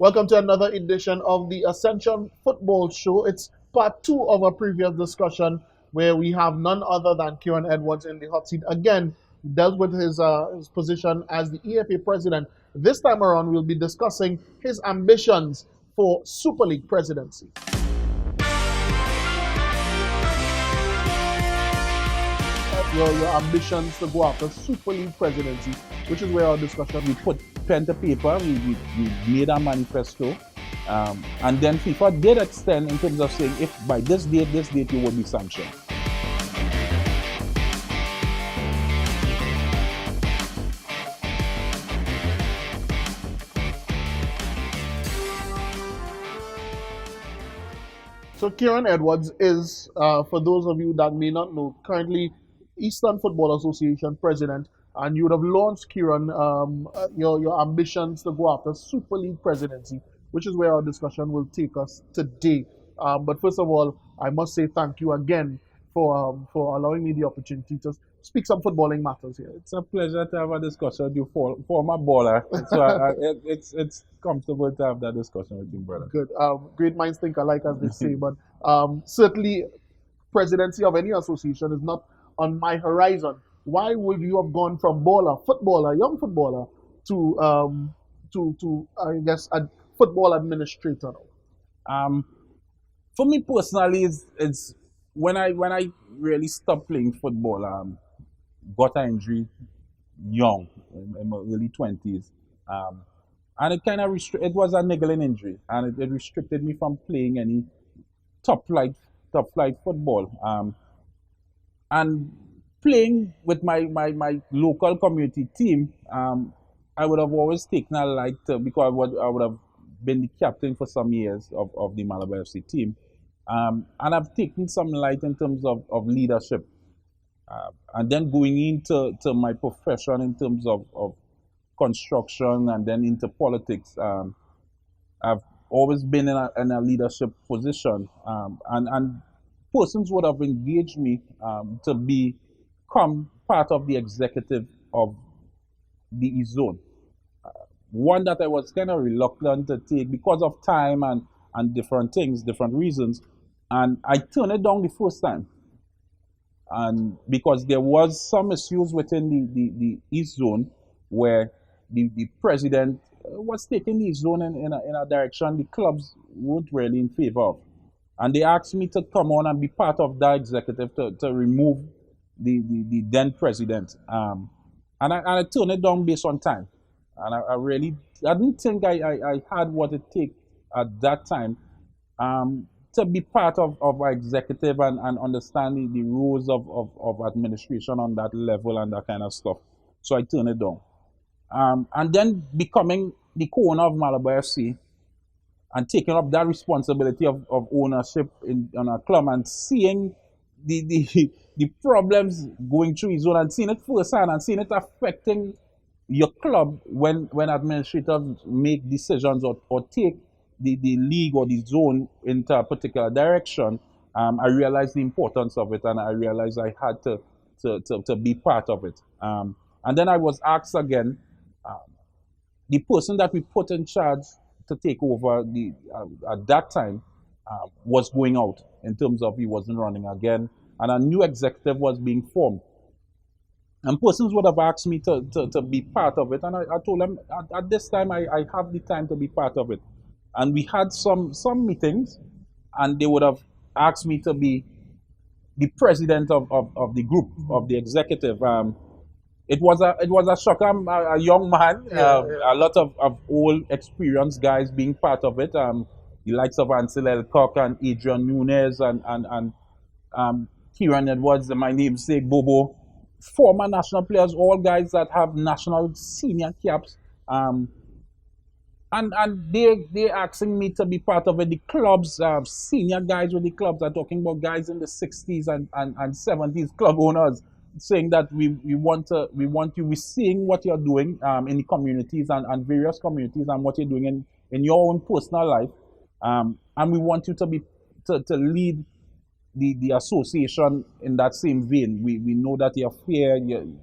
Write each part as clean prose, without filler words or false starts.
Welcome to another edition of the Ascension Football Show. It's part two of a previous discussion where we have none other than Kieran Edwards in the hot seat. Again, he dealt with his position as the EFA president. This time around, we'll be discussing his ambitions for Super League presidency. Your ambitions to go after Super League presidency, which is where our discussion. We put pen to paper, we made a manifesto, and then FIFA did extend in terms of saying if by this date, you will be sanctioned. So Kieran Edwards is, for those of you that may not know, currently Eastern Football Association president, and you would have launched, Kieran, your ambitions to go after Super League presidency, which is where our discussion will take us today. But first of all, I must say thank you again for allowing me the opportunity to speak some footballing matters here. It's a pleasure to have a discussion with you, former baller. So it's comfortable to have that discussion with you, brother. Good. Great minds think alike, as they say. But certainly, presidency of any association is not on my horizon. Why would you have gone from footballer, young footballer, to I guess a football administrator now? For me personally, it's when I really stopped playing football. Got an injury young, in my early 20s, and it kind of it was a niggling injury, and it restricted me from playing any top flight football. And playing with my local community team, I would have always taken a light because I would have been the captain for some years of the Malabar FC team. And I've taken some light in terms of leadership. And then going into my profession in terms of construction and then into politics, I've always been in a leadership position. And persons would have engaged me to become part of the executive of the East Zone. One that I was kind of reluctant to take because of time and different things, different reasons. And I turned it down the first time. And because there was some issues within the East Zone where the president was taking the East Zone in a direction the clubs weren't really in favor of. And they asked me to come on and be part of that executive to remove the then president. And I turned it down based on time. And I didn't think I had what it takes at that time to be part of our executive and understanding the rules of administration on that level and that kind of stuff. So I turned it down. And then becoming the co-owner of Malabar FC and taking up that responsibility of ownership on a club and seeing the problems going through his zone and seeing it firsthand and seeing it affecting your club when administrators make decisions or take the league or the zone into a particular direction, I realized the importance of it, and I realized I had to be part of it. And then I was asked again, the person that we put in charge to take over at that time was going out in terms of he wasn't running again, and a new executive was being formed. And persons would have asked me to be part of it, and I told them at this time I have the time to be part of it. And we had some meetings, and they would have asked me to be the president of the group, of the executive. It was a shock. I'm a young man, a lot of old experienced guys being part of it. The likes of Ansel Elcock and Adrian Nunes and Kieran Edwards, my namesake Bobo, former national players, all guys that have national senior caps. And they asking me to be part of it. The clubs, senior guys with the clubs are talking about guys in the 60s and 70s, club owners saying that we want you, we're seeing what you're doing in the communities and various communities and what you're doing in your own personal life. And we want you to lead the association in that same vein. We know that you're fair, you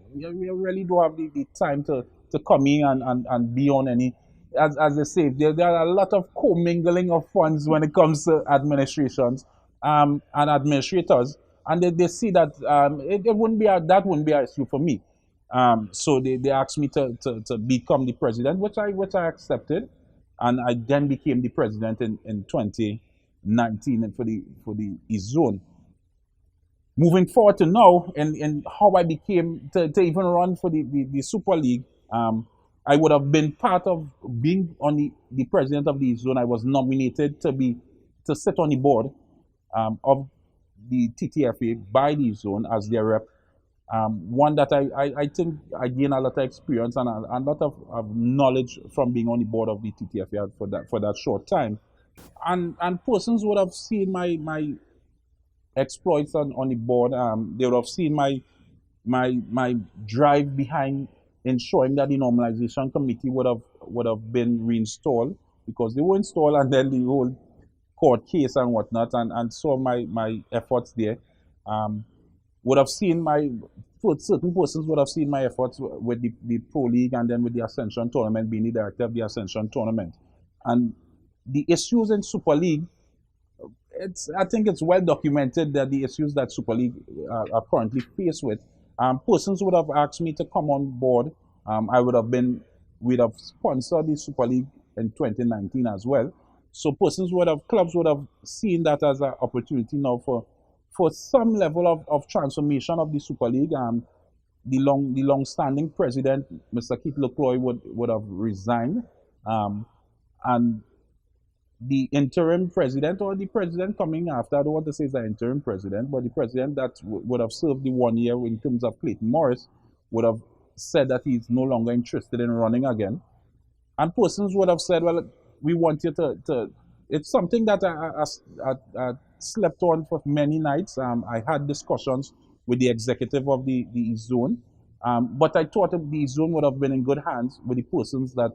really don't have the time to come in and be on any as they say, there are a lot of commingling of funds when it comes to administrations and administrators, and they see that it wouldn't be that wouldn't be an issue for me. So they asked me to become the president, which I accepted, and I then became the president in 2019 for the East Zone. Moving forward to now, and how I became to even run for the Super League, I would have been part of being on the president of the zone. I was nominated to sit on the board of the TTFA by the zone as their rep. One that I think I gained a lot of experience and a lot of knowledge from being on the board of the TTFA for that short time. And persons would have seen my exploits on the board. They would have seen my drive behind ensuring that the normalization committee would have been reinstalled, because they were installed and then the whole court case and whatnot, and saw my efforts there. Um, would have seen my Certain persons would have seen my efforts with the Pro League and then with the Ascension tournament, being the director of the Ascension tournament. And the issues in Super League, I think it's well documented that the issues that Super League are currently faced with. Persons would have asked me to come on board. I would have been, we'd have sponsored the Super League in 2019 as well. So clubs would have seen that as an opportunity now for some level of transformation of the Super League. The long-standing president, Mr. Keith Lecloy, would have resigned, and the interim president, or the president coming after, I don't want to say it's an interim president, but the president that would have served the 1 year in terms of Clayton Morris would have said that he's no longer interested in running again. And persons would have said, well, we want you to it's something that I slept on for many nights. I had discussions with the executive of the zone, but I thought that the zone would have been in good hands with the persons that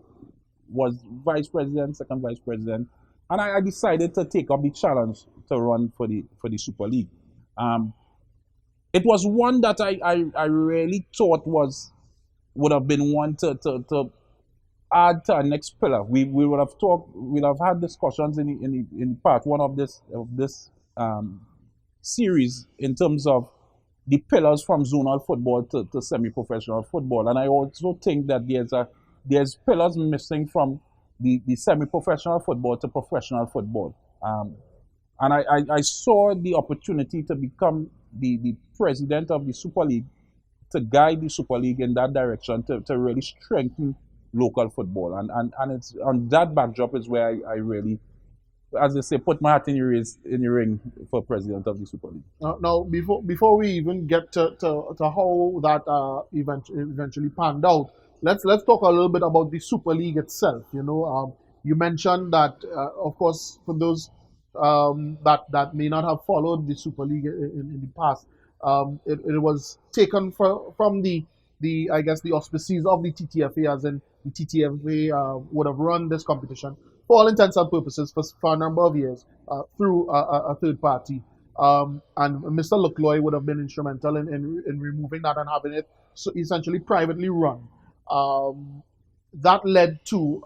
was vice president, second vice president, and I decided to take up the challenge to run for the Super League. Um, it was one that I really thought would have been one to add to our next pillar. We would have we'd have had discussions in part one of this series in terms of the pillars from zonal football to semi-professional football, and I also think that there's pillars missing from the semi-professional football to professional football. And I saw the opportunity to become the president of the Super League, to guide the Super League in that direction, to really strengthen local football. And it's on that backdrop is where I really, as they say, put my hat in the ring for president of the Super League. Now, before we even get to how that eventually panned out, let's talk a little bit about the Super League itself. You mentioned that, of course, for those that may not have followed the Super League in the past, it was taken from the I guess the auspices of the TTFA, as in the TTFA would have run this competition for all intents and purposes for a number of years through a third party. And Mr. Lecloy would have been instrumental in removing that and having it so essentially privately run. That led to,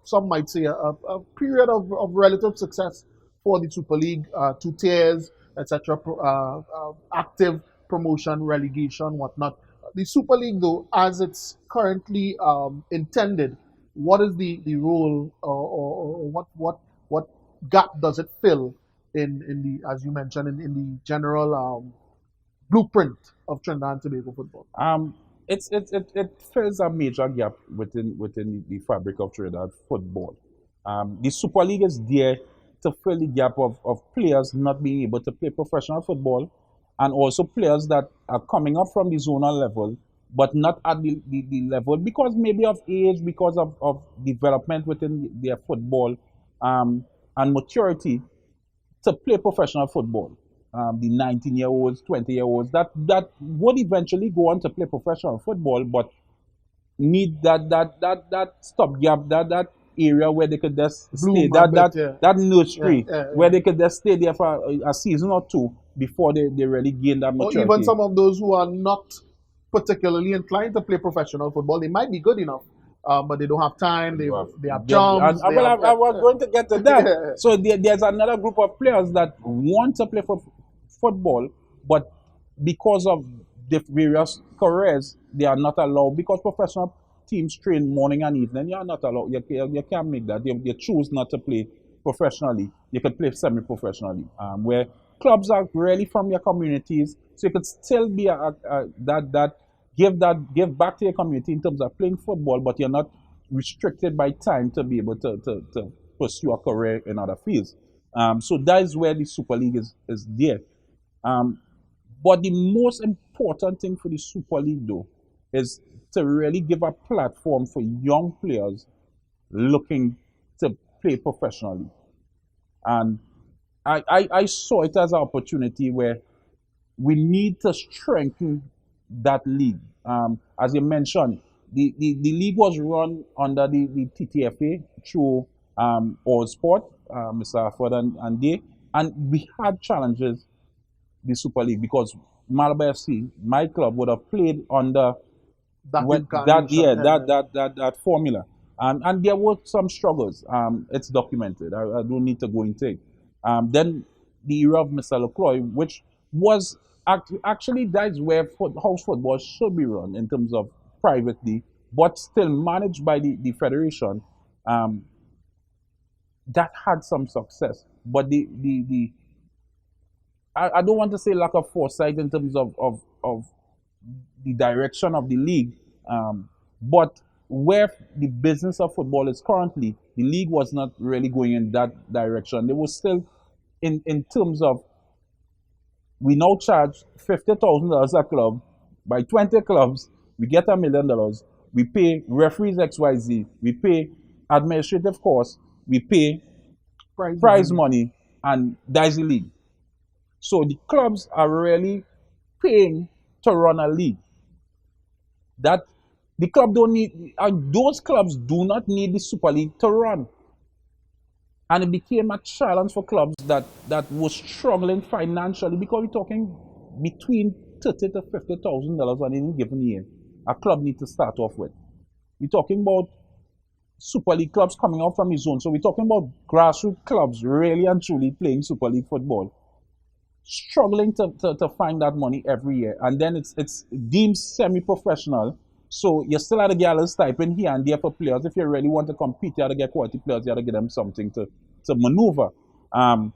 some might say, a period of relative success for the Super League, 2 tiers, etc., active promotion, relegation, whatnot. The Super League, though, as it's currently intended, what is the role, or what gap does it fill in the, as you mentioned, in the general blueprint of Trinidad and Tobago football? It fills a major gap within the fabric of Trinidad football. The Super League is there to fill the gap of players not being able to play professional football, and also players that are coming up from the zonal level but not at the level, because maybe of age, because of development within their football, and maturity to play professional football. The 19-year-olds, 20-year-olds that would eventually go on to play professional football, but need that stopgap, that area where they could just stay, Bloom a bit, yeah. that nursery, Yeah, where yeah. they could just stay there for a season or two before they really gain that Or maturity. even some of those who are not particularly inclined to play professional football, they might be good enough but they don't have time. You have, They have and, jobs. They well, have I was going to get to that. yeah, So there's another group of players that want to play for football, but because of the various careers, they are not allowed. Because professional teams train morning and evening, you are not allowed. You can't make that. You choose not to play professionally. You could play semi-professionally, where clubs are really from your communities, so you could still be give back to your community in terms of playing football, but you're not restricted by time to be able to pursue a career in other fields. So that is where the Super League is there. Um, but the most important thing for the Super League, though, is to really give a platform for young players looking to play professionally. And I saw it as an opportunity where we need to strengthen that league. As you mentioned, the league was run under the TTFA through All Sport, Mr. Afford and they, and we had challenges the Super League because Malabar FC, my club, would have played under that when that incarnation. yeah that formula, and there were some struggles. It's documented. I don't need to go into it. Then the era of Mr. Lecloy, which was actually that's where house football should be run in terms of privately, but still managed by the federation. Um, that had some success, but I don't want to say lack of foresight in terms of the direction of the league. But where the business of football is currently, the league was not really going in that direction. They were still in terms of we now charge $50,000 a club. By 20 clubs, we get $1 million. We pay referees XYZ. We pay administrative costs. We pay Prize prize money. money, and that's the league. So the clubs are really paying to run a league. That the club don't need, and those clubs do not need the Super League to run. And it became a challenge for clubs that were struggling financially because we're talking between thirty to $50,000 on any given year. A club needs to start off with. We're talking about Super League clubs coming out from the zone. So we're talking about grassroots clubs really and truly playing Super League football, struggling to find that money every year. And then it's deemed semi-professional. So you still have to get a little stipend here and there for players. If you really want to compete, you have to get quality players, you have to give them something to maneuver. Um,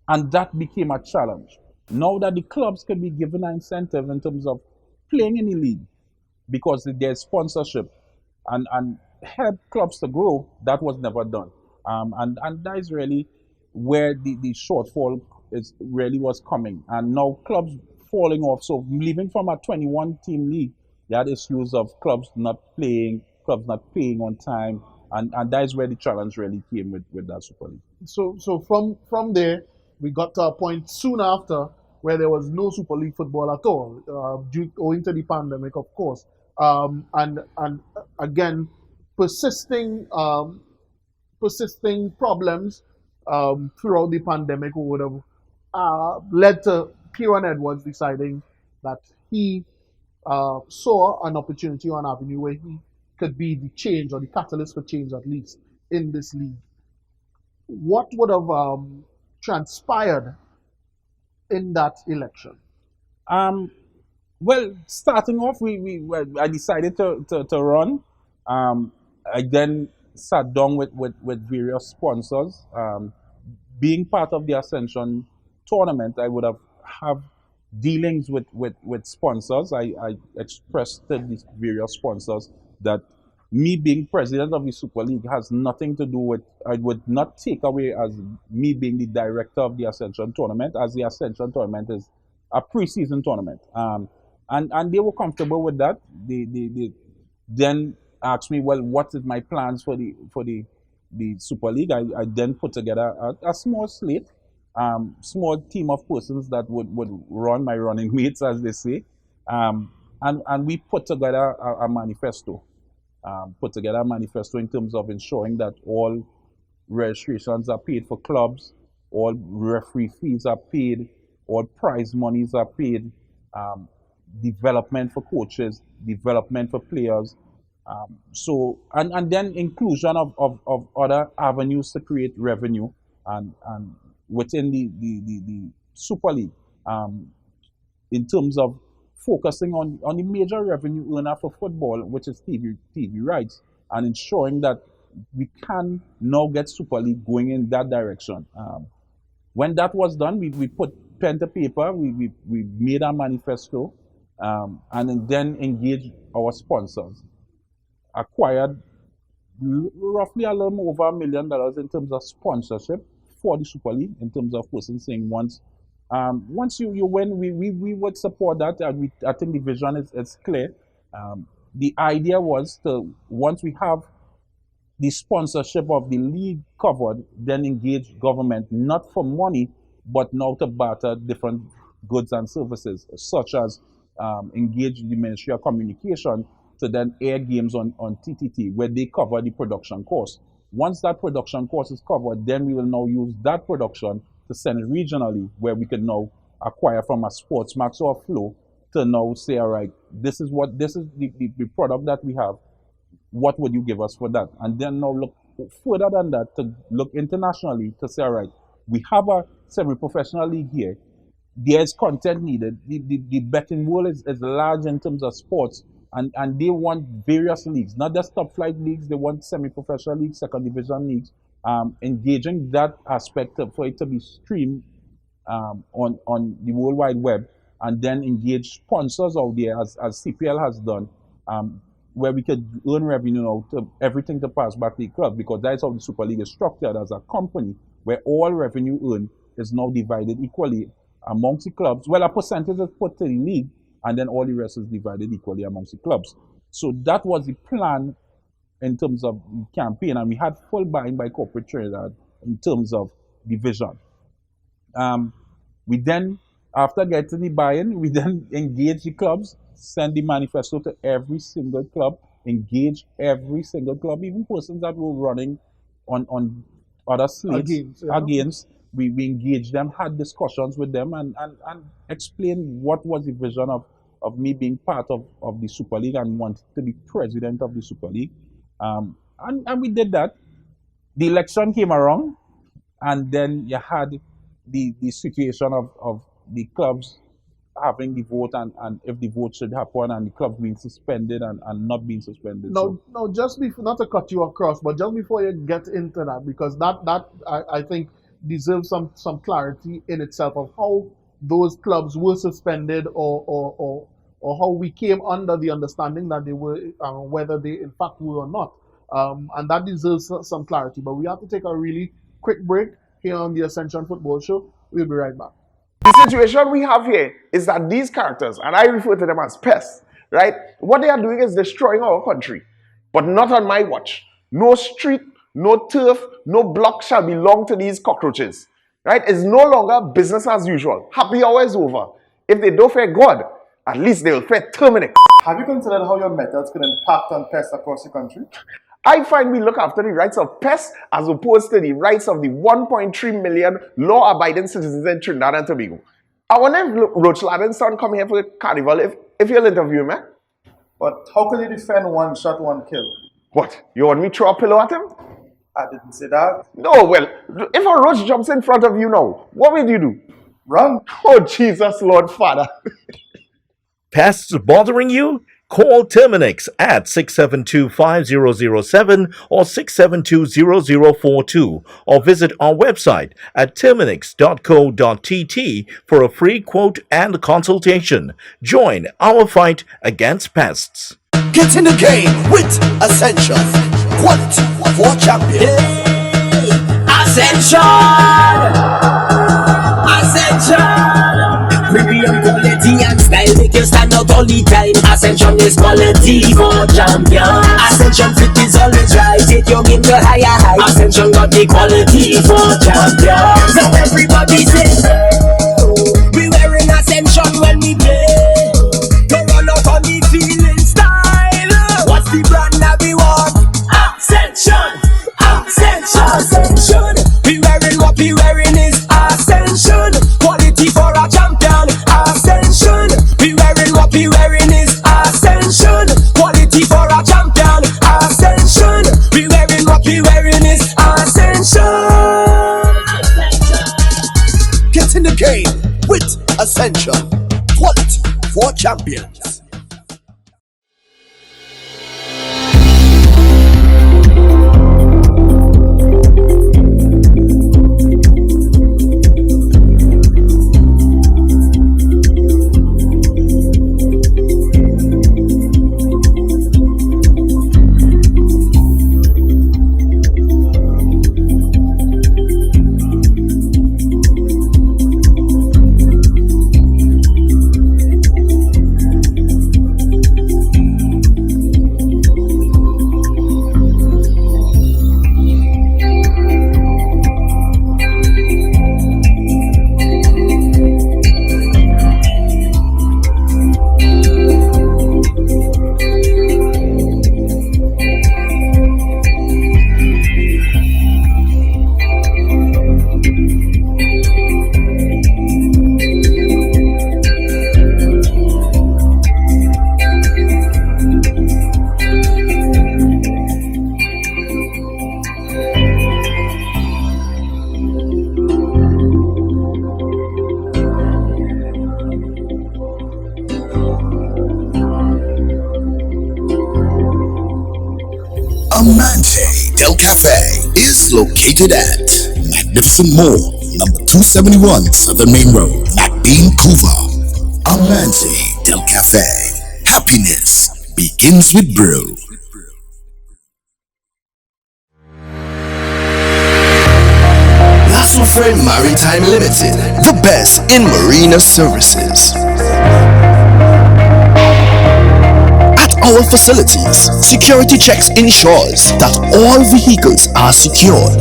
and that became a challenge. Now that the clubs can be given an incentive in terms of playing in the league because there's sponsorship and help clubs to grow, that was never done. And that is really where the shortfall is really was coming. And now clubs falling off. So leaving from a 21 team league, they had issues of clubs not playing, clubs not paying on time. And that is where the challenge really came with that Super League. So from there, we got to a point soon after where there was no Super League football at all, owing to the pandemic, of course. And again, persisting persisting problems throughout the pandemic would have led to Kieran Edwards deciding that he saw an opportunity or an avenue where he could be the change or the catalyst for change, at least in this league. What would have transpired in that election? Um, well, starting off, I decided to run. Um, I then sat down with various sponsors. Being part of the Ascension tournament, I would have dealings with sponsors. I expressed to these various sponsors that me being president of the Super League has nothing to do with, I would not take away as me being the director of the Ascension tournament, as the Ascension tournament is a preseason tournament. And they were comfortable with that. They then asked me, well, what is my plans for the Super League? I then put together a small slate, small team of persons that would run my running mates, as they say. And we put together a manifesto. Put together a manifesto in terms of ensuring that all registrations are paid for clubs, all referee fees are paid, all prize monies are paid, development for coaches, development for players, And then inclusion of other avenues to create revenue and within the Super League, in terms of focusing on the major revenue earner for football, which is TV rights, and ensuring that we can now get Super League going in that direction. When that was done, we put pen to paper, we made a manifesto, and then engaged our sponsors. Acquired roughly a little over $1 million in terms of sponsorship for the Super League, in terms of person saying once you win, we would support that, and I think the vision is clear. The idea was to, once we have the sponsorship of the league covered, then engage government, not for money, but now to barter different goods and services, such as engage the Ministry of Communication to then air games on TTT, where they cover the production cost. Once that production cost is covered, then we will now use that production to send it regionally, where we can now acquire from a Sportsmax or a Flow to now say, all right, this is the product that we have. What would you give us for that? And then now look further than that, to look internationally, to say, all right, we have a semi-professional league here. There's content needed. The betting world is large in terms of sports, and they want various leagues, not just top flight leagues. They want semi-professional leagues, second division leagues, engaging that aspect for it to be streamed on the World Wide Web, and then engage sponsors out there, as CPL has done, where we could earn revenue out of everything to pass back to the club, because that's how the Super League is structured, as a company where all revenue earned is now divided equally amongst the clubs. Well, a percentage is put to the league, and then all the rest is divided equally amongst the clubs. So that was the plan in terms of the campaign, and we had full buy-in by corporate Trinidad in terms of the vision. We then, after getting the buy-in, we then engage the clubs, send the manifesto to every single club, engage every single club, even persons that were running on other slates against. We engaged them, had discussions with them, and explained what was the vision of me being part of the Super League and wanted to be president of the Super League. And we did that. The election came around, and then you had the situation of the clubs having the vote, and if the vote should happen, and the clubs being suspended and not being suspended. No, just before, not to cut you across, but just before you get into that, because that I think deserves some clarity in itself of how those clubs were suspended, or how we came under the understanding that they were, whether they in fact were or not. And that deserves some clarity. But we have to take a really quick break here on the Ascension Football Show. We'll be right back. The situation we have here is that these characters, and I refer to them as pests, right? What they are doing is destroying our country, but not on my watch. No street, no turf, no block shall belong to these cockroaches, right? It's no longer business as usual. Happy hour is over. If they don't fear God, at least they will fear Terminix. Have you considered how your methods could impact on pests across the country? I find we look after the rights of pests as opposed to the rights of the 1.3 million law-abiding citizens in Trinidad and Tobago. I wonder if Roach Ladden's son come here for the carnival, if you'll interview him, eh? But how could you defend one shot, one kill? What? You want me to throw a pillow at him? I didn't say that. No, well, if a roach jumps in front of you now, what will you do? Run. Oh, Jesus, Lord Father. Pests bothering you? Call Terminix at 672-5007 or 672-0042, or visit our website at terminix.co.tt for a free quote and consultation. Join our fight against pests. Get in the game with Ascension. Quality for champion. Ascension! Ascension! Premium quality and style make you stand out all the time. Ascension is quality for champion. Ascension fit is always right. Take your game to higher heights. Ascension got the quality for champion. So everybody say, we wearing Ascension when we play. To run out on the feeling style. What's the brand that we want? Ascension! Ascension! Ascension! We wearing what we wearing is Ascension. Quality for a champion. Ascension. We wearing what we wearing is Ascension. Quality for a champion. game with Ascension. Quality for champions. Amante Del Cafe is located at Magnificent Mall, number 271 Southern Main Road, Vancouver. Amante Del Cafe. Happiness begins with brew. Lasso Frame Maritime Limited, the best in marina services. At our facilities, security checks ensures that all vehicles are secured.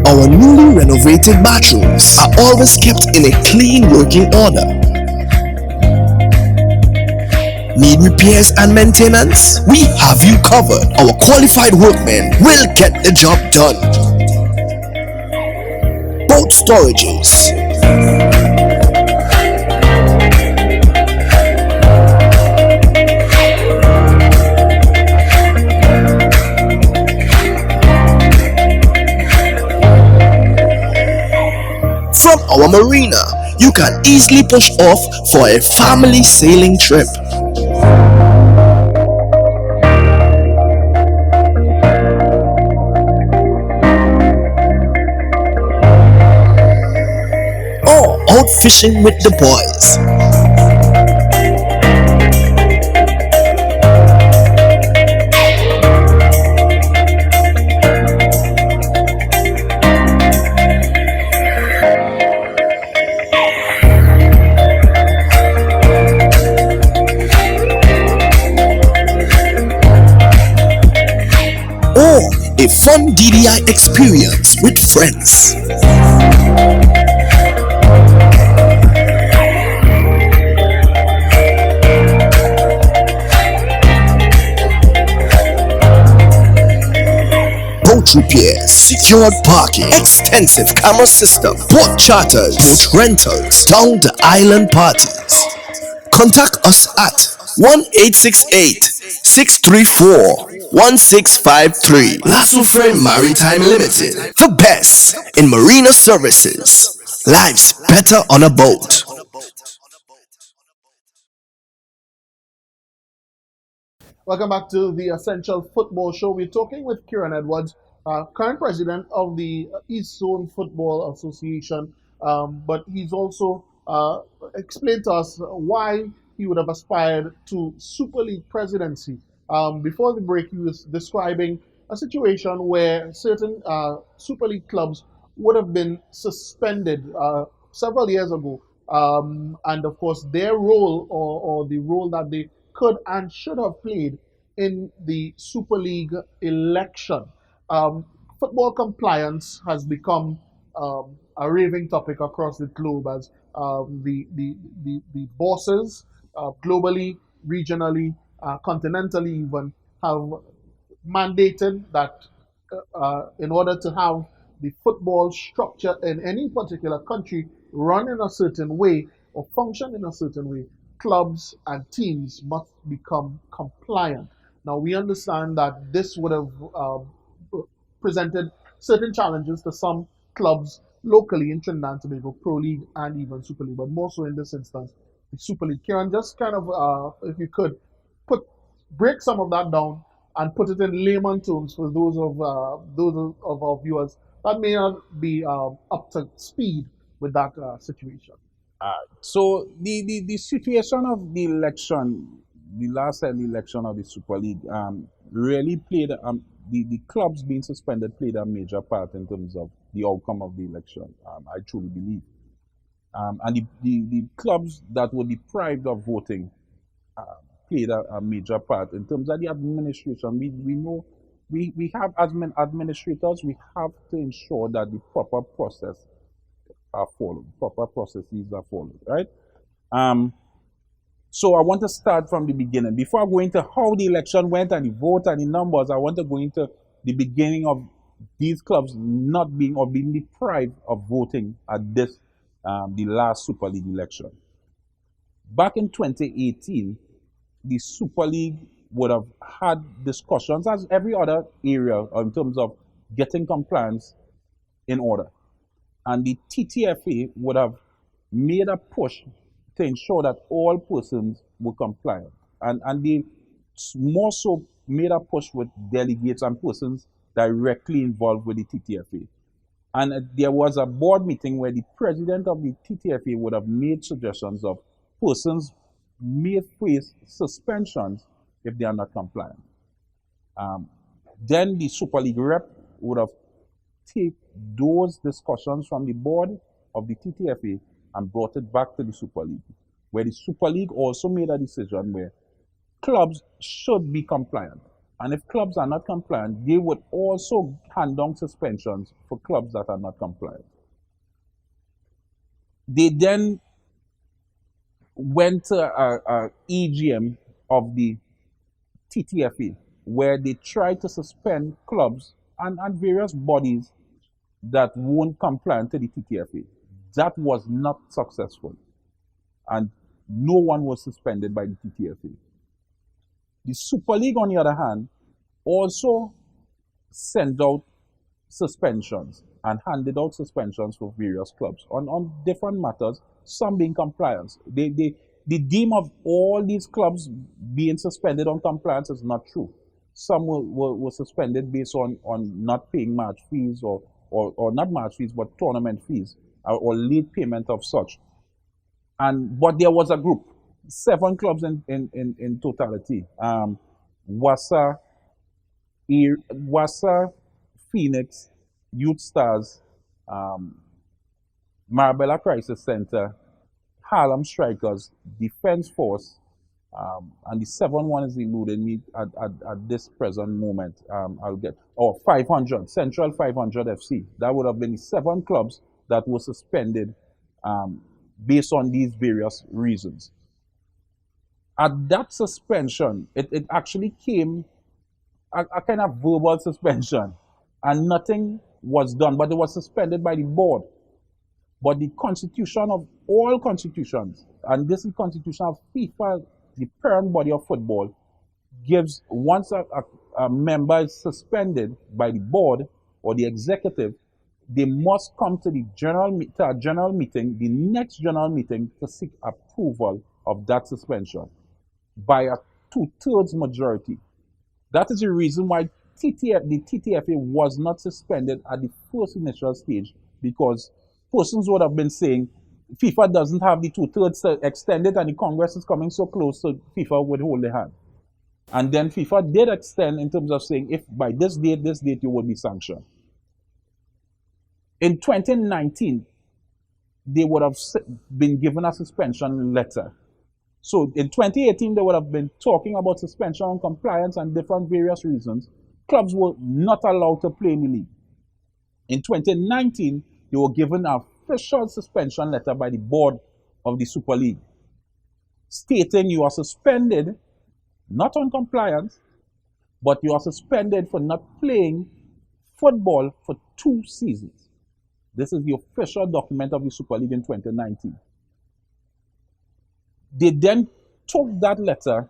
Our newly renovated bathrooms are always kept in a clean working order. Need repairs and maintenance? We have you covered. Our qualified workmen will get the job done. Boat storages, from our marina, you can easily push off for a family sailing trip. Or out fishing with the boys. Or a fun DDI experience with friends. Boat repairs, secured parking, extensive camera system, boat charters, boat rentals, down the island parties. Contact us at 1-868-634-1653. Lasso Frame Maritime Limited, the best in marina services. Life's better on a boat. Welcome back to the Essential Football Show. We're talking with Kieran Edwards, current president of the East Zone Football Association, but he's also explained to us why he would have aspired to Super League presidency. Before the break, he was describing a situation where certain Super League clubs would have been suspended several years ago. And of course, their role or the role that they could and should have played in the Super League election. Um, Football compliance has become a raving topic across the globe as the bosses globally, regionally, continentally even have mandated that in order to have the football structure in any particular country run in a certain way or function in a certain way, clubs and teams must become compliant. Now, we understand that this would have presented certain challenges to some clubs locally in Trinidad and Tobago, Pro League and even Super League, but more so in this instance, the Super League. Kieran, just kind of, if you could, put break some of that down and put it in layman terms for those of our viewers that may not be up to speed with that situation. So the situation of the election, the last election of the Super League, really played the clubs being suspended played a major part in terms of the outcome of the election. I truly believe, and the clubs that were deprived of voting played a major part in terms of the administration. We know we have as administrators, we have to ensure that the proper process are followed, proper processes are followed, right? So I want to start from the beginning. Before I go into how the election went and the vote and the numbers, I want to go into the beginning of these clubs not being or being deprived of voting at this the last Super League election. Back in 2018, the Super League would have had discussions as every other area in terms of getting compliance in order. And the TTFA would have made a push to ensure that all persons were compliant. And they more so made a push with delegates and persons directly involved with the TTFA. And there was a board meeting where the president of the TTFA would have made suggestions of persons may face suspensions if they are not compliant. Then the Super League rep would have taken those discussions from the board of the TTFA and brought it back to the Super League, where the Super League also made a decision where clubs should be compliant. And if clubs are not compliant, they would also hand down suspensions for clubs that are not compliant. They then went to a EGM of the TTFA, where they tried to suspend clubs and various bodies that weren't compliant to the TTFA. That was not successful, and no one was suspended by the TTFA. The Super League, on the other hand, also sent out suspensions and handed out suspensions for various clubs on different matters, some being compliance. The deem of all these clubs being suspended on compliance is not true. Some were suspended based on not paying match fees or not match fees, but tournament fees or late payment of such. But there was a group, 7 clubs in totality. Wassa, Phoenix, Youth Stars, Marbella Crisis Center, Harlem Strikers, Defense Force, and the 7th is eluding me at this present moment. I'll get 500 Central 500 FC. That would have been the 7 clubs that were suspended based on these various reasons. At that suspension, it actually came a kind of verbal suspension, and nothing was done, but it was suspended by the board. But the constitution of all constitutions, and this is the constitution of FIFA, the parent body of football, gives once a member is suspended by the board or the executive, they must come to the general meeting, the next general meeting, to seek approval of that suspension by a 2/3 majority. That is the reason why the TTFA was not suspended at the first initial stage, because persons would have been saying FIFA doesn't have the 2/3 extended and the Congress is coming so close, so FIFA would hold their hand. And then FIFA did extend in terms of saying if by this date, you will be sanctioned. In 2019, they would have been given a suspension letter. So in 2018, they would have been talking about suspension on compliance and different various reasons. Clubs were not allowed to play in the league. In 2019, they were given an official suspension letter by the board of the Super League, stating you are suspended, not on compliance, but you are suspended for not playing football for 2 seasons. This is the official document of the Super League in 2019. They then took that letter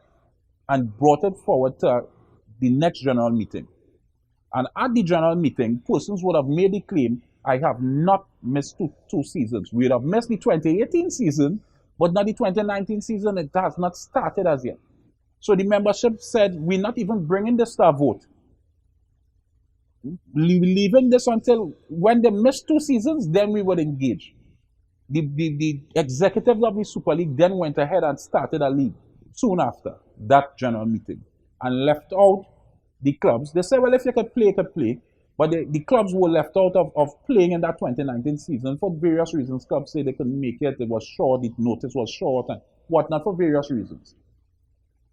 and brought it forward to the next general meeting. And at the general meeting, persons would have made a claim I have not missed two seasons. We would have missed the 2018 season, but not the 2019 season. It has not started as yet. So the membership said, we're not even bringing this to a vote. Leaving this until when they miss 2 seasons, then we would engage. The executives of the Super League then went ahead and started a league soon after that general meeting and left out the clubs. They said, well, if you could play, you could play. But the clubs were left out of playing in that 2019 season for various reasons. Clubs say they couldn't make it, it was short, the notice was short, and whatnot for various reasons.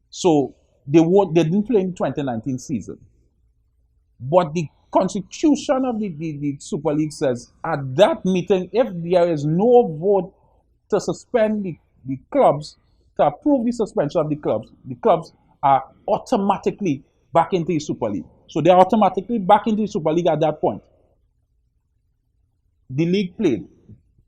So they didn't play in the 2019 season. But the constitution of the Super League says at that meeting, if there is no vote to suspend the clubs, to approve the suspension of the clubs are automatically back into the Super League. So they're automatically back into the Super League at that point. The league played.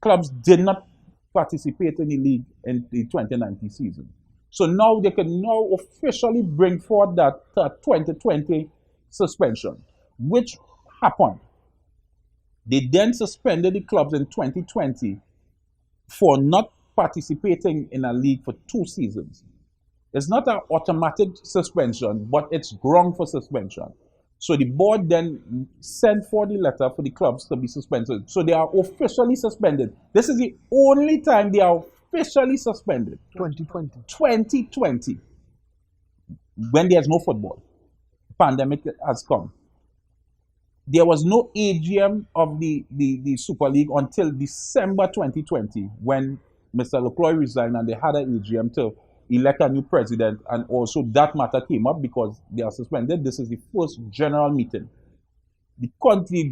Clubs did not participate in the league in the 2019 season. So now they can now officially bring forward that 2020 suspension, which happened. They then suspended the clubs in 2020 for not participating in a league for 2 seasons. It's not an automatic suspension, but it's ground for suspension. So the board then sent for the letter for the clubs to be suspended. So they are officially suspended. This is the only time they are officially suspended. 2020. 2020. When there's no football. Pandemic has come. There was no AGM of the Super League until December 2020 when Mr. Leclerc resigned and they had an AGM to elect a new president, and also that matter came up because they are suspended. This is the first general meeting. The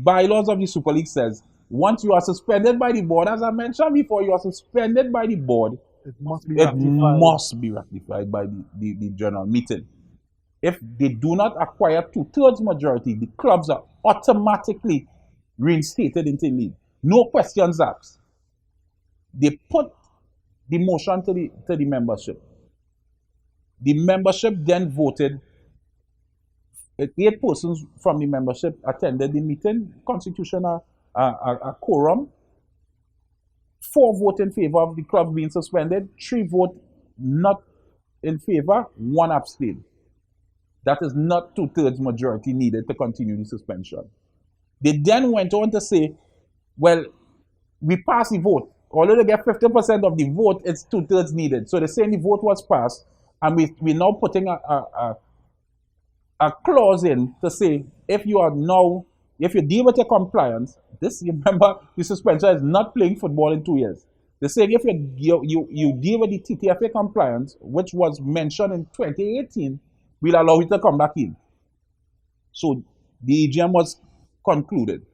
bylaws of the Super League says once you are suspended by the board, as I mentioned before, you are suspended by the board, It must be it ratified. must be ratified by the general meeting. If they do not acquire 2/3 majority, the clubs are automatically reinstated into the league. No questions asked. They put the motion to the membership. The membership then voted. 8 persons from the membership attended the meeting, constitution a quorum. 4 vote in favor of the club being suspended, 3 vote not in favor, 1 abstain. That is not 2/3 majority needed to continue the suspension. They then went on to say, well, we passed the vote. Although they get 50% of the vote, it's 2/3 needed. So they're saying the vote was passed, and we're now putting a clause in to say if you deal with your compliance, you remember the suspension is not playing football in 2 years. They're saying if you deal with the TTFA compliance, which was mentioned in 2018, we'll allow you to come back in. So the AGM was concluded.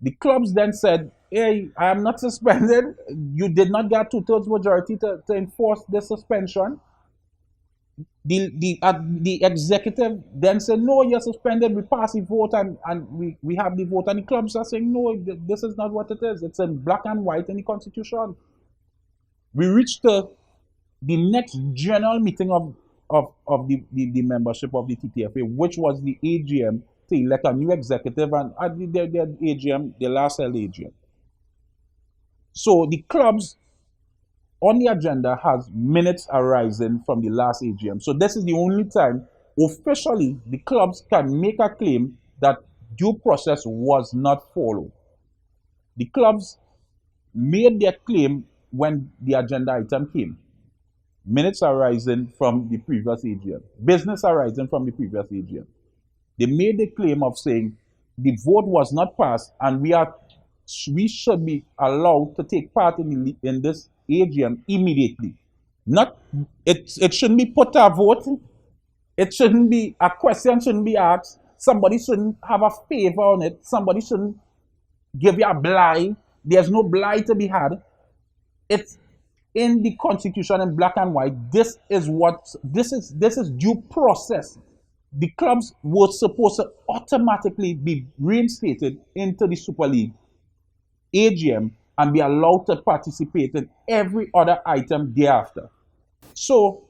The clubs then said, hey, I am not suspended. You did not get 2/3 majority to enforce the suspension. The executive then said, no, you're suspended. We pass the vote and we have the vote. And the clubs are saying, no, this is not what it is. It's in black and white in the constitution. We reached the next general meeting of the membership of the TTFA, which was the AGM to elect a new executive, and at their AGM, the last held AGM. So the clubs on the agenda has minutes arising from the last AGM. So this is the only time officially the clubs can make a claim that due process was not followed. The clubs made their claim when the agenda item came. Minutes arising from the previous AGM. Business arising from the previous AGM. They made the claim of saying the vote was not passed and we should be allowed to take part in this AGM immediately. It shouldn't be put to a vote. It shouldn't be, a question shouldn't be asked. Somebody shouldn't have a favor on it. Somebody shouldn't give you a blight. There's no blight to be had. It's in the constitution in black and white. This is due process. The clubs were supposed to automatically be reinstated into the Super League AGM and be allowed to participate in every other item thereafter. So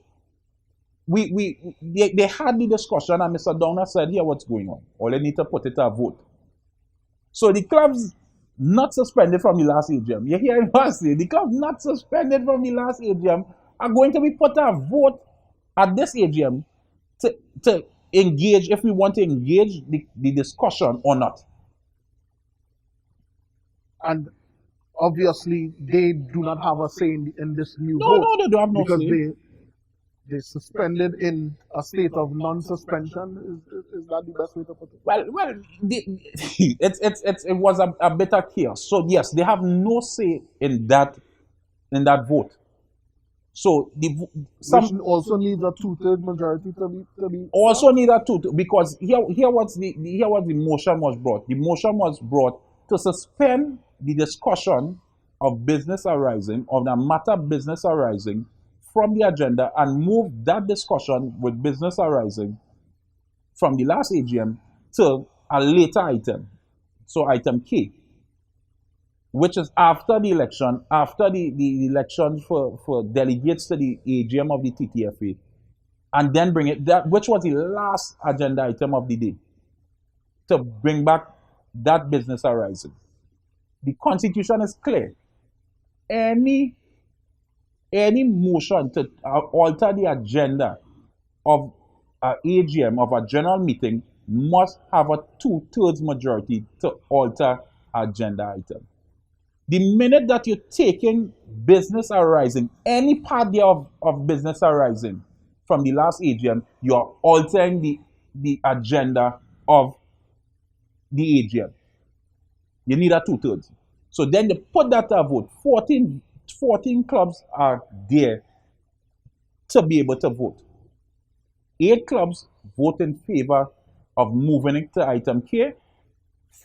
they had the discussion and Mr. Downer said, here what's going on. All they need to put it to a vote. So the clubs not suspended from the last AGM. You hear what I say? The clubs not suspended from the last AGM are going to be put a vote at this AGM to engage, if we want to engage the discussion or not. And obviously, they do not have a say in this new No, vote no, they don't have no because say. they suspended in a state of non-suspension. Is that the best way to put it? Well, it was a bit of chaos. So yes, they have no say in that vote. So Which also needs a two-thirds majority to be also need a two, because here what the motion was brought. The motion was brought to suspend the discussion of business arising, of the matter business arising, from the agenda and move that discussion with business arising from the last AGM to a later item. So item K, which is after the election, after the election for delegates to the AGM of the TTFA, and then bring it, that which was the last agenda item of the day, to bring back that business arising. The constitution is clear. Any motion to alter the agenda of an AGM, of a general meeting, must have a 2/3 majority to alter agenda item. The minute that you're taking business arising, any part there of business arising from the last AGM, you're altering the agenda of the AGM. You need a 2/3. So then they put that to a vote. 14 clubs are there to be able to vote. 8 clubs vote in favor of moving it to item K.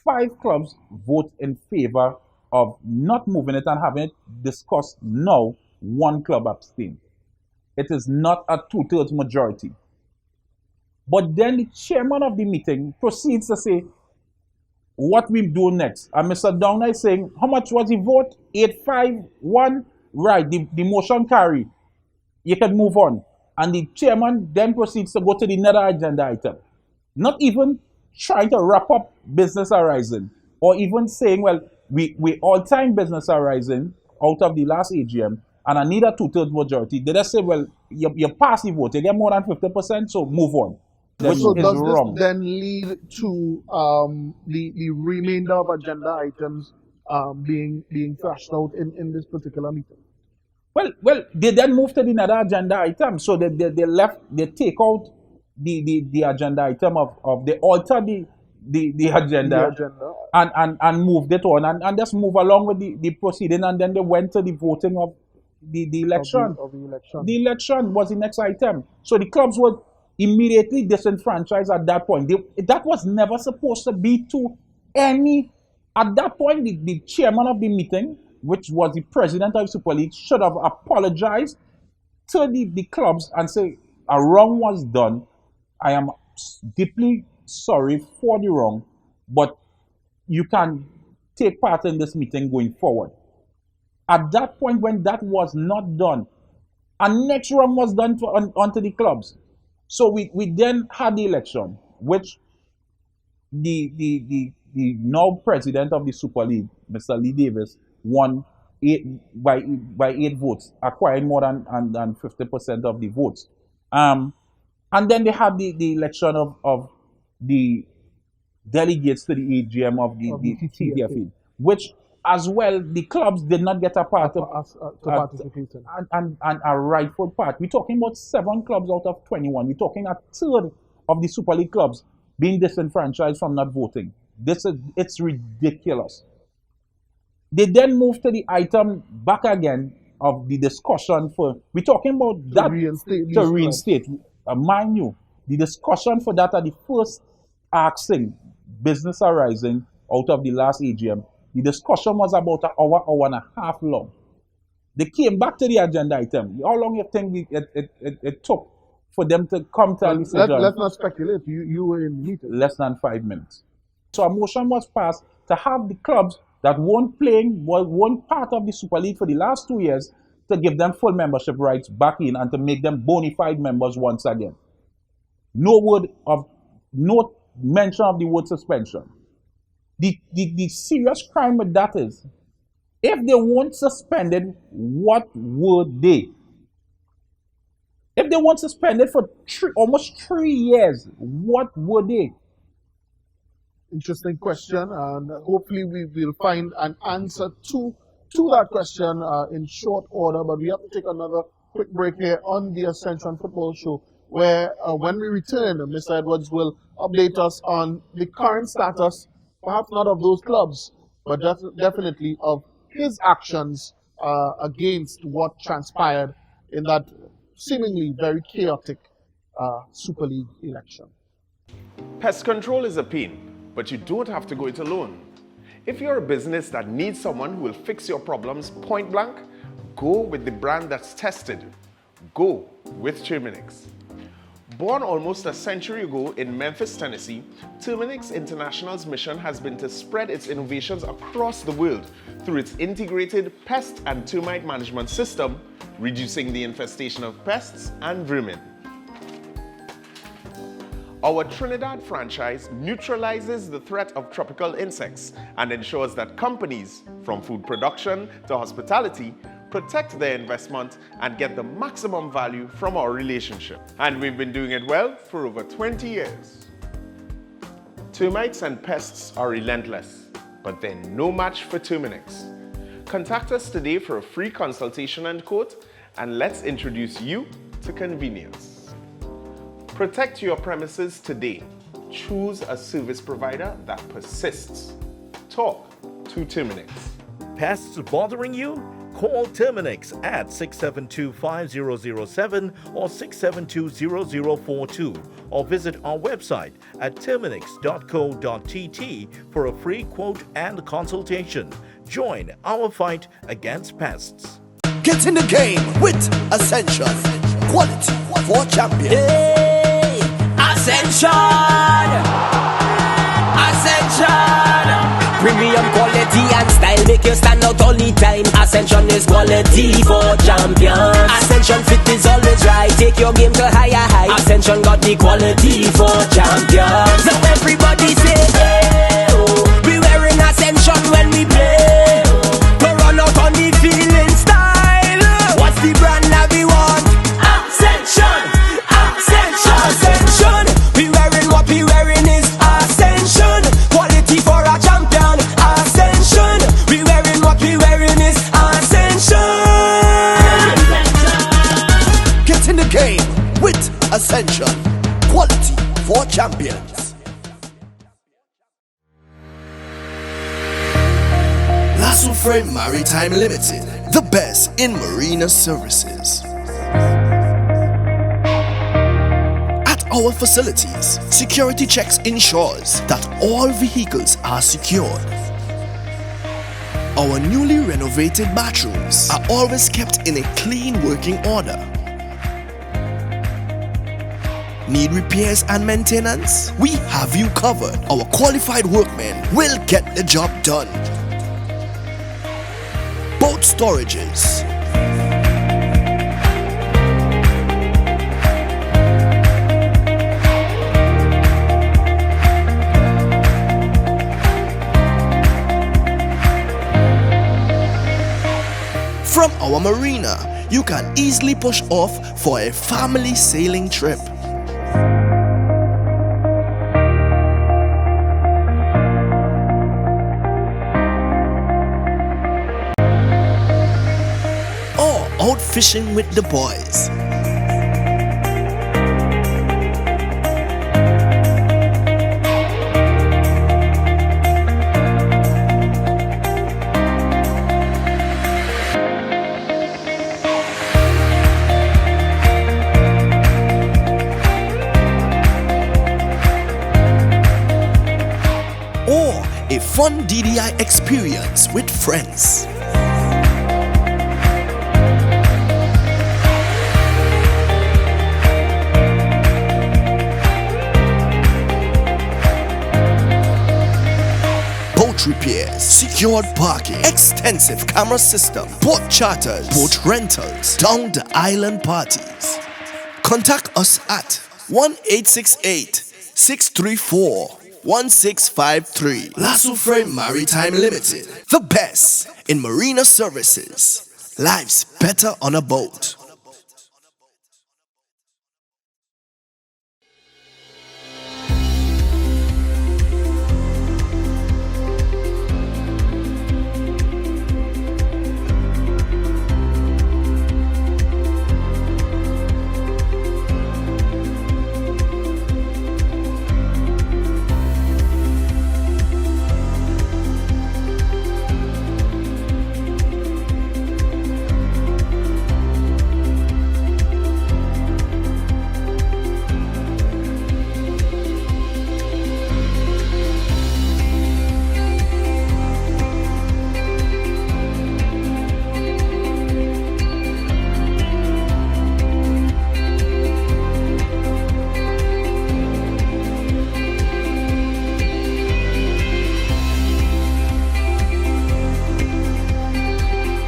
5 clubs vote in favor of not moving it and having it discussed now. 1 club abstain. It is not a 2/3 majority. But then the chairman of the meeting proceeds to say, what we do next. And Mr. Downer is saying, how much was the vote? 851. Right, the motion carry. You can move on. And the chairman then proceeds to go to the another agenda item. Not even trying to wrap up business arising, or even saying, well, we all time business arising out of the last AGM, and I need a 2/3 majority. They just say, well, you pass the vote, you get more than 50%, so move on. Which So is does wrong. this then lead to the remainder of agenda items being thrashed out in this particular meeting? Well, they then move to the another agenda item. So they take out the agenda item of they alter the agenda, and moved it on and just move along with the proceeding, and then they went to the voting of the election. Of the election. The election was the next item. So the clubs were immediately disenfranchised at that point. That was never supposed to be to any. At that point, the chairman of the meeting, which was the president of the Super League, should have apologized to the clubs and say, a wrong was done. I am deeply sorry for the wrong, but you can take part in this meeting going forward. At that point, when that was not done, a next wrong was done onto the clubs. So we then had the election, which the now president of the Super League, Mr. Lee Davis, won by 8 votes, acquiring more than 50% of the votes. And then they had the election of the delegates to the AGM of the TTFA, which as well the clubs did not get a part of participating. and a rightful part. We're talking about 7 clubs out of 21. We're talking a third of the Super League clubs being disenfranchised from not voting. It's ridiculous. They then moved to the item back again of the discussion for, we're talking about that to reinstate. Mind you, the discussion for that are the first asking business arising out of the last AGM. The discussion was about an hour and a half long. They came back to the agenda item. How long you think it took for them to come to a decision? Let's not speculate. You were in the meeting. Less than 5 minutes. So a motion was passed to have the clubs that weren't part of the Super League for the last 2 years, to give them full membership rights back in and to make them bona fide members once again. No mention of the word suspension. The serious crime with that is, if they weren't suspended, what were they? If they weren't suspended for almost 3 years, what were they? Interesting question, and hopefully we will find an answer to that question in short order. But we have to take another quick break here on the Ascension Football Show, where when we return, Mr. Edwards will update us on the current status, perhaps not of those clubs, but definitely of his actions against what transpired in that seemingly very chaotic Super League election. Pest control is a pain, but you don't have to go it alone. If you're a business that needs someone who will fix your problems point blank, go with the brand that's tested. Go with Terminix. Born almost a century ago in Memphis, Tennessee, Terminix International's mission has been to spread its innovations across the world through its integrated pest and termite management system, reducing the infestation of pests and vermin. Our Trinidad franchise neutralizes the threat of tropical insects and ensures that companies, from food production to hospitality, protect their investment and get the maximum value from our relationship. And we've been doing it well for over 20 years. Termites and pests are relentless, but they're no match for Terminix. Contact us today for a free consultation and quote, and let's introduce you to convenience. Protect your premises today. Choose a service provider that persists. Talk to Terminix. Pests bothering you? Call Terminix at 672-5007 or 672-0042 or visit our website at terminix.co.tt for a free quote and consultation. Join our fight against pests. Get in the game with Ascension. Quality for champions. Hey, Ascension! Ascension! Premium quality and style make you stand out all the time. Ascension is quality for champions. Ascension fit is always right. Take your game to higher heights. Ascension got the quality for champions. Now everybody say, hey, oh, we wearing Ascension when we play. To run out on the field in style. What's the brand that we want? Ascension! Ascension! Ascension! We wearing what we wearing is Ascension. Quality for a champion. Ascension! We wearing what we wearing is Ascension. Get in the game with Ascension. Quality for champions. Lasso Frame Maritime Limited, the best in marina services. At our facilities, security checks ensures that all vehicles are secured. Our newly renovated bathrooms are always kept in a clean working order. Need repairs and maintenance? We have you covered. Our qualified workmen will get the job done. Boat storages, from our marina, you can easily push off for a family sailing trip. Or out fishing with the boys. Or a fun DDI experience with friends. Boat repairs, secured parking, extensive camera system, boat charters, boat rentals, down the island parties. Contact us at 1-868-634 1653. Lasso Frame Maritime Limited. The best in marina services. Life's better on a boat.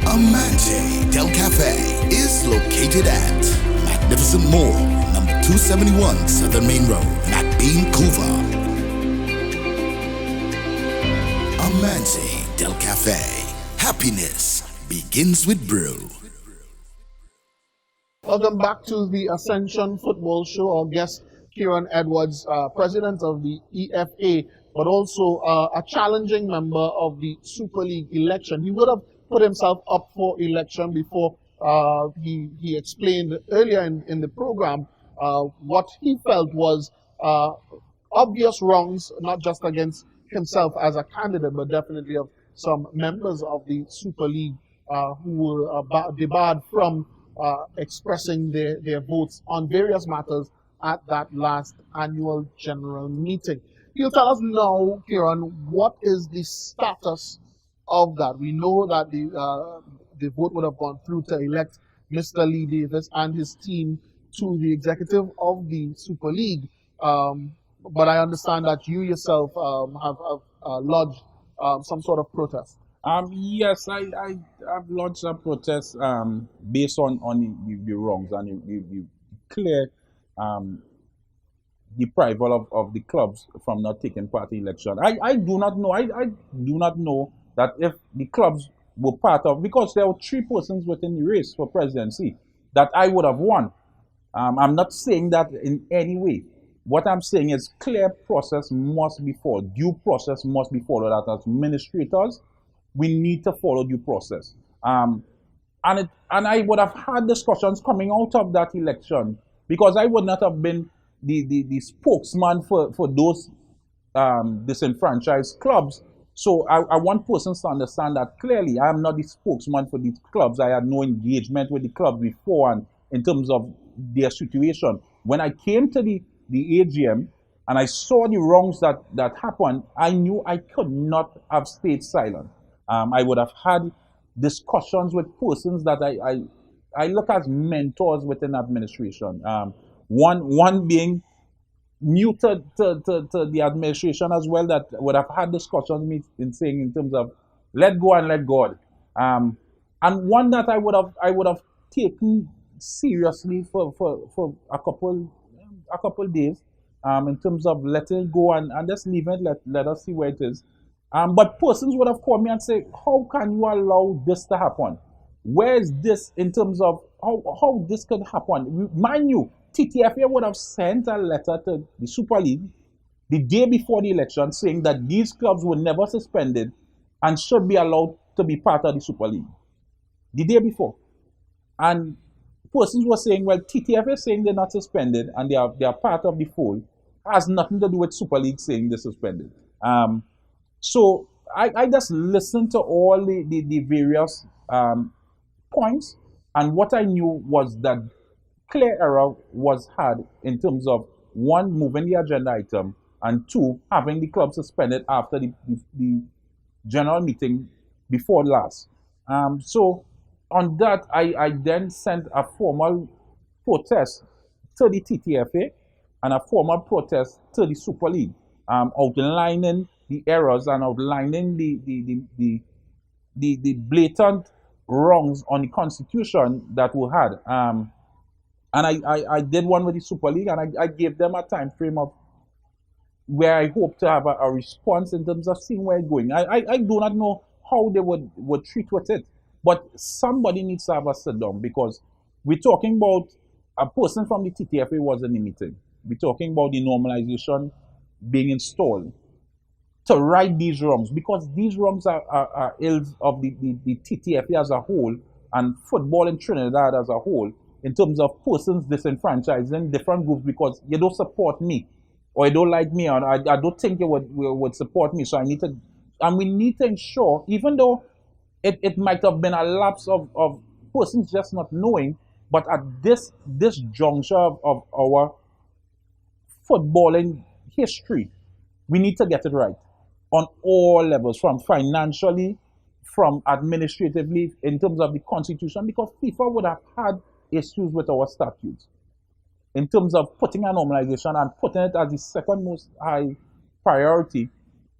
Amante Del Cafe is located at Magnificent Mall, number 271 Southern Main Road, McBean, Couva. Amante Del Cafe. Happiness begins with brew. Welcome back to the Ascension Football Show. Our guest, Kieran Edwards, president of the EFA, but also a challenging member of the Super League election. He would have put himself up for election before he explained earlier in the program what he felt was obvious wrongs, not just against himself as a candidate, but definitely of some members of the Super League who were debarred from expressing their votes on various matters at that last annual general meeting. He'll tell us now, Kieran, what is the status of that? We know that the vote would have gone through to elect Mr. Lee Davis and his team to the executive of the Super League. But I understand that you yourself have lodged some sort of protest. Yes, I've launched a protest based on the wrongs, and you clear the prival of the clubs from not taking part in election. I do not know. I do not know that if the clubs were part of, because there were 3 persons within the race for presidency, that I would have won. I'm not saying that in any way. What I'm saying is clear process must be followed. Due process must be followed. That as administrators, we need to follow due process. And I would have had discussions coming out of that election, because I would not have been the spokesman for those disenfranchised clubs. So I want persons to understand that clearly I am not the spokesman for these clubs. I had no engagement with the clubs before and in terms of their situation. When I came to the AGM and I saw the wrongs that happened, I knew I could not have stayed silent. I would have had discussions with persons that I look as mentors within administration. One being new to the administration as well, that would have had discussions in saying in terms of let go and let God. And one that I would have taken seriously for a couple days, in terms of letting it go and just leave it, let us see where it is. But persons would have called me and say, how can you allow this to happen? Where is this in terms of how this could happen? Mind you, TTFA would have sent a letter to the Super League the day before the election saying that these clubs were never suspended and should be allowed to be part of the Super League. The day before. And persons were saying, well, TTFA is saying they're not suspended and they are part of the fold. Has nothing to do with Super League saying they're suspended. So I just listened to all the various points, and what I knew was that clear error was had in terms of 1, moving the agenda item, and 2, having the club suspended after the general meeting before last. So on that, I then sent a formal protest to the TTFA and a formal protest to the Super League, outlining the errors and outlining the blatant wrongs on the constitution that we had. And I did one with the Super League, and I gave them a time frame of where I hope to have a response in terms of seeing where it's going. I do not know how they would treat with it, but somebody needs to have a sit down because we're talking about a person from the TTFA was in the meeting. We're talking about the normalization being installed to right these wrongs because these wrongs are ills of the TTFA as a whole and football in Trinidad as a whole in terms of persons disenfranchising different groups because you don't support me or you don't like me or I don't think you would support me. So I need to, and we need to ensure, even though it might have been a lapse of persons just not knowing, but at this juncture of our footballing history, we need to get it right on all levels, from financially, from administratively, in terms of the constitution, because FIFA would have had issues with our statutes in terms of putting a normalization and putting it as the second most high priority.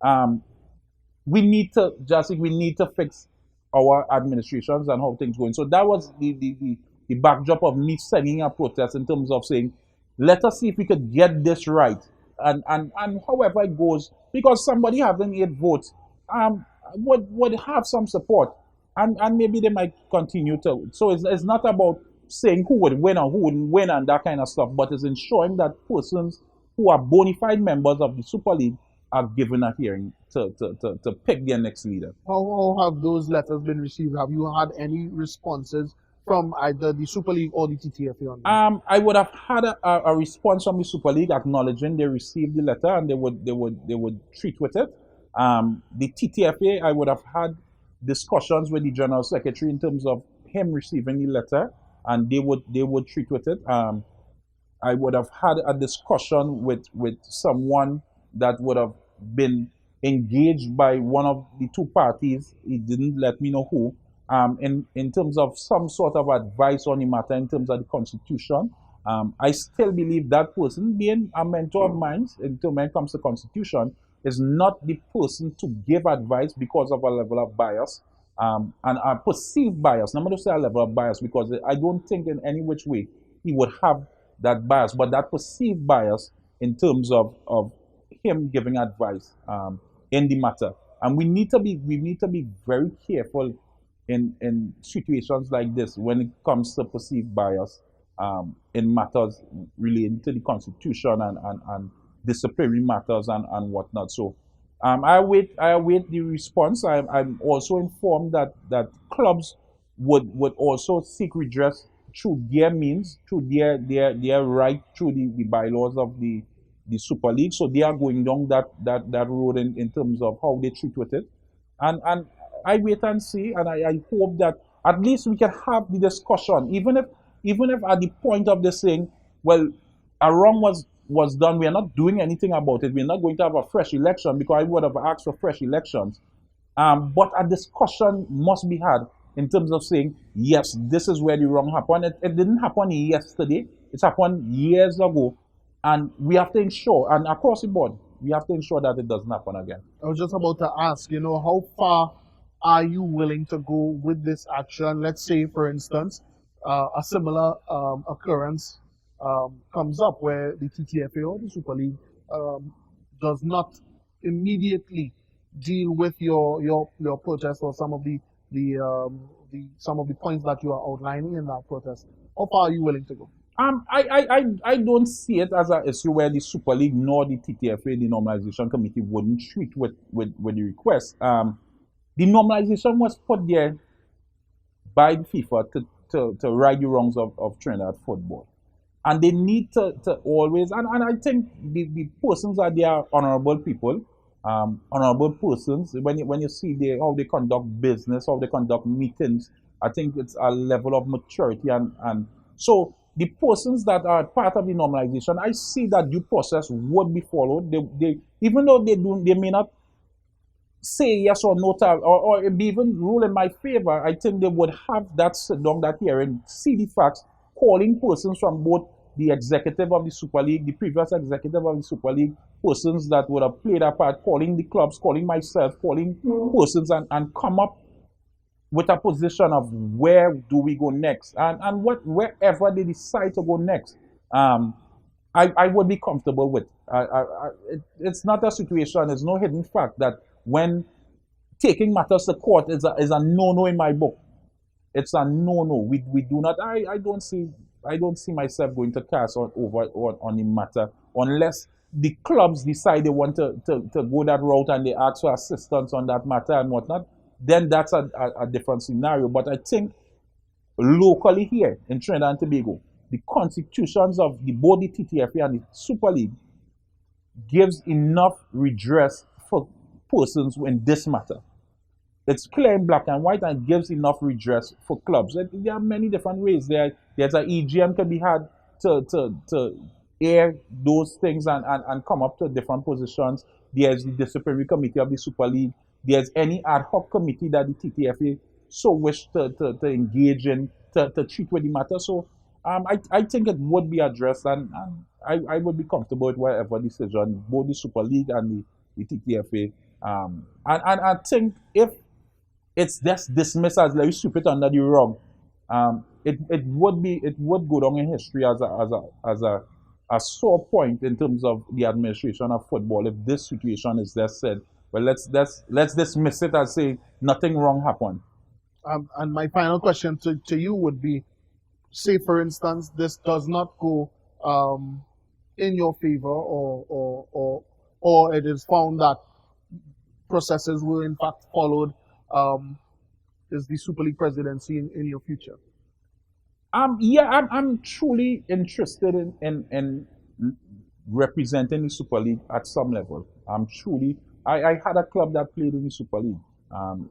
Um, we need to fix our administrations and how things going. So that was the backdrop of me sending a protest in terms of saying, let us see if we could get this right. And however it goes, because somebody having 8 votes would have some support. And maybe they might continue to. So it's not about saying who would win or who wouldn't win and that kind of stuff, but it's ensuring that persons who are bona fide members of the Super League are given a hearing to pick their next leader. How have those letters been received? Have you had any responses from either the Super League or the TTFA on that? I would have had a response from the Super League acknowledging they received the letter and they would treat with it. The TTFA, I would have had discussions with the General Secretary in terms of him receiving the letter and they would treat with it. I would have had a discussion with someone that would have been engaged by one of the two parties. He didn't let me know who. In terms of some sort of advice on the matter in terms of the constitution. I still believe that person, being a mentor of mine when it comes to constitution, is not the person to give advice because of a level of bias and a perceived bias. I'm going to say a level of bias because I don't think in any which way he would have that bias, but that perceived bias in terms of him giving advice in the matter. And we need to be very careful in situations like this when it comes to perceived bias in matters relating to the constitution and disciplinary matters and whatnot. So I await the response. I'm also informed that clubs would also seek redress through their means, through their right, through the bylaws of the Super League. So they are going down that road in terms of how they treat with it. And I wait and see, and I hope that at least we can have the discussion, even if at the point of this saying, well, a wrong was done, we are not doing anything about it. We're not going to have a fresh election because I would have asked for fresh elections. But a discussion must be had in terms of saying, yes, this is where the wrong happened. It didn't happen yesterday. It's happened years ago. And we have to ensure, and across the board, we have to ensure that it doesn't happen again. I was just about to ask, how far are you willing to go with this action? Let's say, for instance, a similar occurrence comes up where the TTFA or the Super League does not immediately deal with your protest or some of the points that you are outlining in that protest. How far are you willing to go? I don't see it as an issue where the Super League nor the TTFA, the Normalization Committee, wouldn't treat with the request. The normalization was put there by the FIFA to right the wrongs of Trinidad football. And they need to always, and I think the persons are there honorable people, honorable persons. When you see how they conduct business, how they conduct meetings, I think it's a level of maturity and so the persons that are part of the normalization, I see that due process would be followed. They even though they may not say yes or no to, or be even rule in my favor, I think they would have that sit down, that hearing, see the facts, calling persons from both the executive of the Super League, the previous executive of the Super League, persons that would have played a part, calling the clubs, calling myself, calling persons and come up with a position of where do we go next and wherever they decide to go next, I would be comfortable with. It's not a situation. It's no hidden fact that when taking matters to court is a no-no in my book. It's a no-no. We do not. I don't see myself going to cast on the matter unless the clubs decide they want to go that route and they ask for assistance on that matter and whatnot. Then that's a different scenario. But I think locally here in Trinidad and Tobago, the constitutions of both the TTFA and the Super League gives enough redress for persons in this matter. It's clear in black and white and gives enough redress for clubs. There are many different ways. There's an EGM can be had to air those things and come up to different positions. There's the disciplinary committee of the Super League. There's any ad hoc committee that the TTFA so wish to engage in to treat with the matter. So I think it would be addressed and I would be comfortable with whatever decision both the Super League and the TTFA. And I think if it's just dismissed as like sweep it under the rug, it would go down in history as a sore point in terms of the administration of football if this situation is just said, well, let's dismiss it as say nothing wrong happened. And my final question to you would be, say for instance, this does not go in your favor, or it is found that processes were in fact followed. Is the Super League presidency in your future? I'm truly interested in representing the Super League at some level. I had a club that played in the Super League.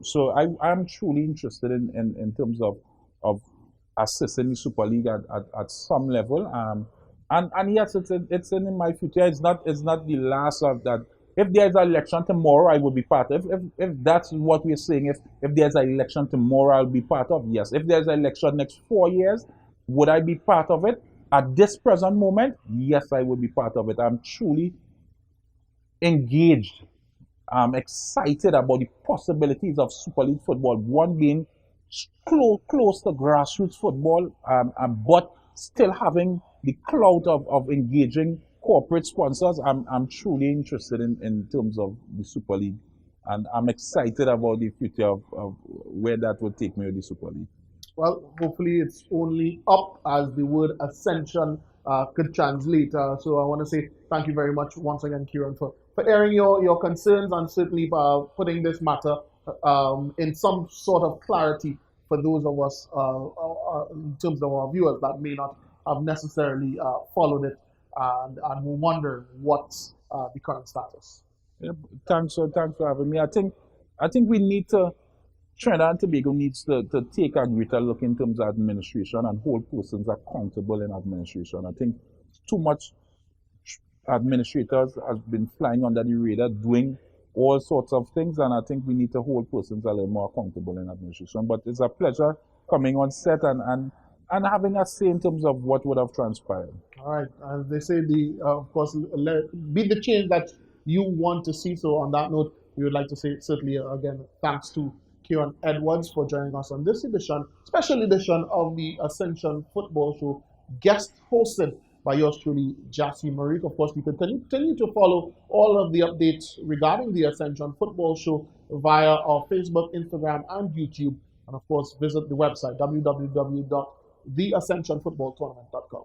So I'm truly interested in terms of assisting the Super League at some level. And yes, it's in my future. It's not the last of that. If there's an election tomorrow, I will be part of. If that's what we're saying, if there's an election tomorrow, I'll be part of. Yes. If there's an election next 4 years, would I be part of it? At this present moment, yes, I will be part of it. I'm truly engaged. I'm excited about the possibilities of Super League football. One being close to grassroots football, but still having the clout of engaging corporate sponsors. I'm truly interested in terms of the Super League, and I'm excited about the future of where that will take me with the Super League. Well, hopefully it's only up, as the word ascension could translate. So I want to say thank you very much once again, Kieran, for airing your concerns and certainly putting this matter in some sort of clarity for those of us in terms of our viewers that may not have necessarily followed it and will wonder what's the current status. Yeah, thanks for having me. I think we need to Trinidad and Tobago needs to take a greater look in terms of administration and hold persons accountable in administration. I think too much administrators have been flying under the radar doing all sorts of things, and I think we need to hold persons a little more accountable in administration. But it's a pleasure coming on set and having a say in terms of what would have transpired. All right, as they say, of course, be the change that you want to see. So on that note, we would like to say certainly again thanks to Kieran Edwards for joining us on this special edition of the Ascension Football Show, guest hosted by yours truly, Jassy Marik. Of course, you can continue to follow all of the updates regarding the Ascension Football Show via our Facebook, Instagram, and YouTube. And of course, visit the website, www.theascensionfootballtournament.com.